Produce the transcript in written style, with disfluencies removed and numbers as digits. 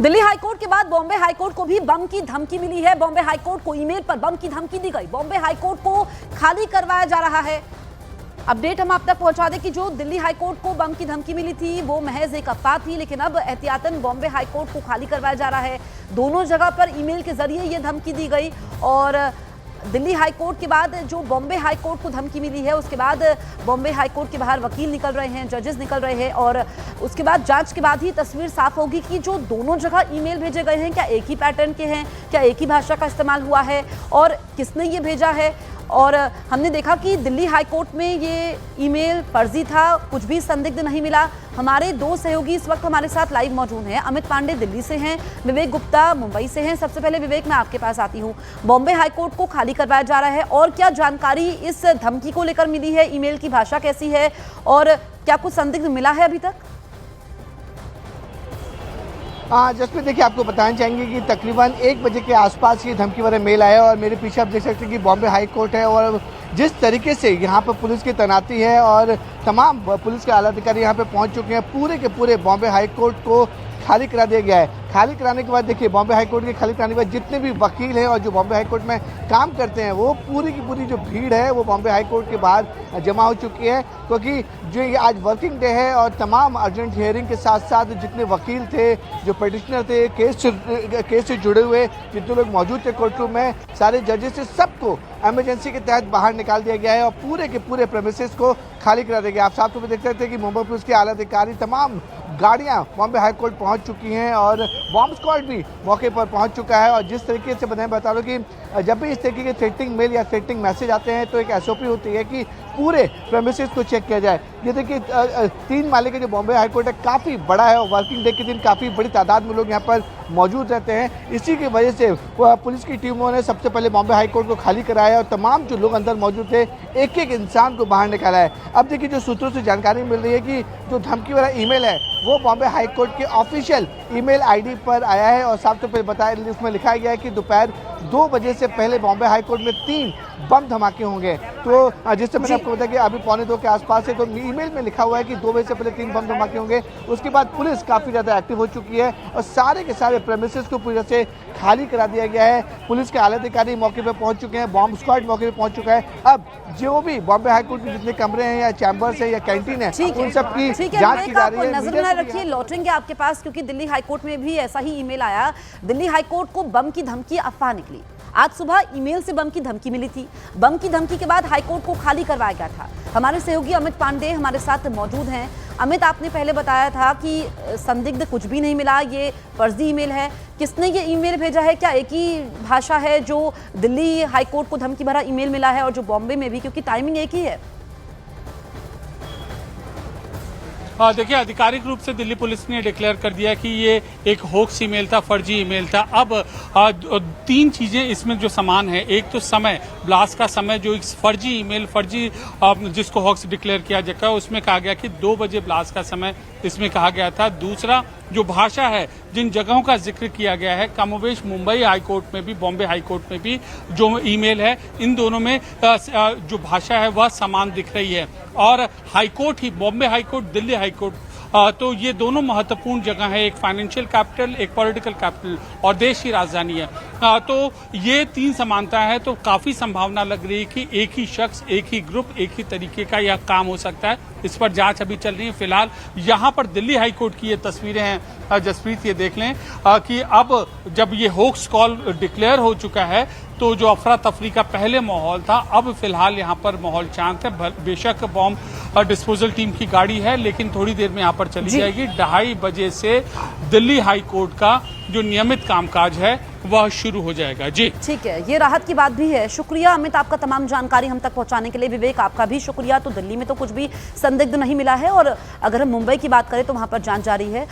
Delhi high court के बाद Bombay high court को भी बम की धमकी मिली है। बॉम्बे हाईकोर्ट को ईमेल पर बम की धमकी दी गई। बॉम्बे हाईकोर्ट को खाली करवाया जा रहा है। अपडेट हम आप तक पहुंचा दें कि जो दिल्ली हाईकोर्ट को बम की धमकी मिली थी वो महज एक अफवाह थी, लेकिन अब एहतियातन बॉम्बे हाईकोर्ट को खाली करवाया जा रहा है। दोनों जगह पर ईमेल के जरिए ये धमकी दी गई और दिल्ली हाईकोर्ट के बाद जो बॉम्बे हाईकोर्ट को धमकी मिली है उसके बाद बॉम्बे हाईकोर्ट के बाहर वकील निकल रहे हैं, जजेस निकल रहे हैं और उसके बाद जांच के बाद ही तस्वीर साफ होगी कि जो दोनों जगह ईमेल भेजे गए हैं क्या एक ही पैटर्न के हैं, क्या एक ही भाषा का इस्तेमाल हुआ है और किसने ये भेजा है। और हमने देखा कि दिल्ली हाईकोर्ट में ये ईमेल फर्जी था, कुछ भी संदिग्ध नहीं मिला। हमारे दो सहयोगी इस वक्त हमारे साथ लाइव मौजूद हैं। अमित पांडे दिल्ली से हैं, विवेक गुप्ता मुंबई से हैं। सबसे पहले विवेक, मैं आपके पास आती हूँ। बॉम्बे हाईकोर्ट को खाली करवाया जा रहा है और क्या जानकारी इस धमकी को लेकर मिली है? ईमेल की भाषा कैसी है और क्या कुछ संदिग्ध मिला है अभी तक? जसप्रीत, देखिए आपको बताना चाहेंगे कि तकरीबन 1 बजे के आसपास ये धमकी वाला मेल आया और मेरे पीछे आप देख सकते हैं कि बॉम्बे हाई कोर्ट है और जिस तरीके से यहाँ पर पुलिस की तैनाती है और तमाम पुलिस के आला अधिकारी यहाँ पे पहुँच चुके हैं, पूरे के पूरे बॉम्बे हाई कोर्ट को खाली करा दिया गया है। खाली कराने के बाद देखिए बॉम्बे हाई कोर्ट के खाली कराने के बाद जितने भी वकील हैं और जो बॉम्बे हाई कोर्ट में काम करते हैं वो पूरी की पूरी जो भीड़ है वो बॉम्बे हाई कोर्ट के बाहर जमा हो चुकी है, क्योंकि जो ये आज वर्किंग डे है और तमाम अर्जेंट हियरिंग के साथ साथ जितने वकील थे, जो पिटिशनर थे, केस से जुड़े हुए जितने लोग मौजूद थे कोर्ट रूम में, सारे जजेस से सबको इमरजेंसी के तहत बाहर निकाल दिया गया है और पूरे के पूरे प्रेमिसेस को खाली करा दिया गया। आप साथ में देख सकते हैं कि मुंबई पुलिस के आला अधिकारी, तमाम गाड़ियां बॉम्बे हाई कोर्ट पहुंच चुकी हैं और बॉम्ब स्क्वाड भी मौके पर पहुंच चुका है। और जिस तरीके से बता रहा हूं कि जब भी इस तरीके के थ्रेटनिंग मेल या थ्रेटनिंग मैसेज आते हैं तो एक एसओपी होती है कि पूरे प्रेमिसेस को चेक किया जाए। ये देखिए 3 माले का जो बॉम्बे हाई कोर्ट है काफ़ी बड़ा है और वर्किंग डे के दिन काफ़ी बड़ी तादाद में लोग यहाँ पर मौजूद रहते हैं। इसी की वजह से पुलिस की टीमों ने सबसे पहले बॉम्बे हाई कोर्ट को खाली कराया और तमाम जो लोग अंदर मौजूद थे एक एक इंसान को बाहर निकाला है। अब देखिए जो सूत्रों से जानकारी मिल रही है कि जो धमकी वाला ईमेल है वो बॉम्बे हाई कोर्ट के ऑफिशियल ईमेल आईडी पर आया है और सबसे पहले बताया, उसमें लिखा गया है कि दोपहर 2 बजे से पहले बॉम्बे हाई कोर्ट में 3 बम धमाके होंगे। तो जिससे मैंने आपको बताया कि अभी 2:45 के आसपास है, तो ईमेल में लिखा हुआ है कि 2 बजे से पहले 3 बम धमाके होंगे। उसके बाद पुलिस काफ़ी ज़्यादा एक्टिव हो चुकी है और सारे के सारे प्रेमिसेस को पूरी तरह से खाली करा दिया गया है। पुलिस के आला अधिकारी मौके पर पहुंच चुके हैं, बॉम्ब स्क्वाड मौके पर पहुंच चुका है। अब जो भी बॉम्बे हाई कोर्ट के जितने कमरे हैं या चैम्बर्स है या कैंटीन है, उन सब की जांच की जा रही है। नजर में रखिए, लौटेंगे आपके पास क्योंकि दिल्ली हाईकोर्ट में भी ऐसा ही ईमेल आया। दिल्ली हाईकोर्ट को बम की धमकी अफवाह निकली। आज सुबह ईमेल से बम की धमकी मिली थी। बम की धमकी के बाद हाईकोर्ट को खाली करवाया गया था। हमारे सहयोगी अमित पांडे हमारे साथ मौजूद हैं। अमित, आपने पहले बताया था कि संदिग्ध कुछ भी नहीं मिला, ये फर्जी ईमेल है। किसने ये ईमेल भेजा है? क्या एक ही भाषा है जो दिल्ली हाईकोर्ट को धमकी भरा ईमेल मिला है और जो बॉम्बे में भी, क्योंकि टाइमिंग एक ही है? देखिए, आधिकारिक रूप से दिल्ली पुलिस ने डिक्लेयर कर दिया कि ये एक होक्स ईमेल था, फर्जी ईमेल था। अब 3 चीज़ें इसमें जो समान है, एक तो समय, ब्लास्ट का समय, जो एक फर्जी ईमेल, फर्जी जिसको होक्स डिक्लेयर किया जाएगा, उसमें कहा गया कि 2 बजे ब्लास्ट का समय इसमें कहा गया था। दूसरा जो भाषा है, जिन जगहों का जिक्र किया गया है, कमोवेश मुंबई हाई कोर्ट में भी, बॉम्बे हाई कोर्ट में भी जो ईमेल है, इन दोनों में जो भाषा है वह समान दिख रही है। और हाई कोर्ट ही, Bombay high court, Delhi high court, तो ये दोनों महत्वपूर्ण जगह है। एक फाइनेंशियल कैपिटल, एक पॉलिटिकल कैपिटल और देश की राजधानी है। तो ये 3 समानता है, तो काफ़ी संभावना लग रही है कि एक ही शख्स, एक ही ग्रुप, एक ही तरीके का यह काम हो सकता है। इस पर जांच अभी चल रही है। फिलहाल यहाँ पर दिल्ली हाई कोर्ट की ये तस्वीरें हैं, जसप्रीत, ये देख लें कि अब जब ये होक्स कॉल डिक्लेयर हो चुका है तो जो अफरा तफरी का पहले माहौल था, अब फिलहाल यहाँ पर माहौल शांत है। बेशक बॉम्ब डिस्पोजल टीम की गाड़ी है लेकिन थोड़ी देर में यहाँ पर चली जाएगी। 2:30 बजे से दिल्ली हाई कोर्ट का जो नियमित कामकाज है वह शुरू हो जाएगा। जी ठीक है, ये राहत की बात भी है। शुक्रिया अमित, आपका तमाम जानकारी हम तक पहुंचाने के लिए। विवेक, आपका भी शुक्रिया। तो दिल्ली में तो कुछ भी संदिग्ध नहीं मिला है और अगर हम मुंबई की बात करें तो वहां पर जांच जारी है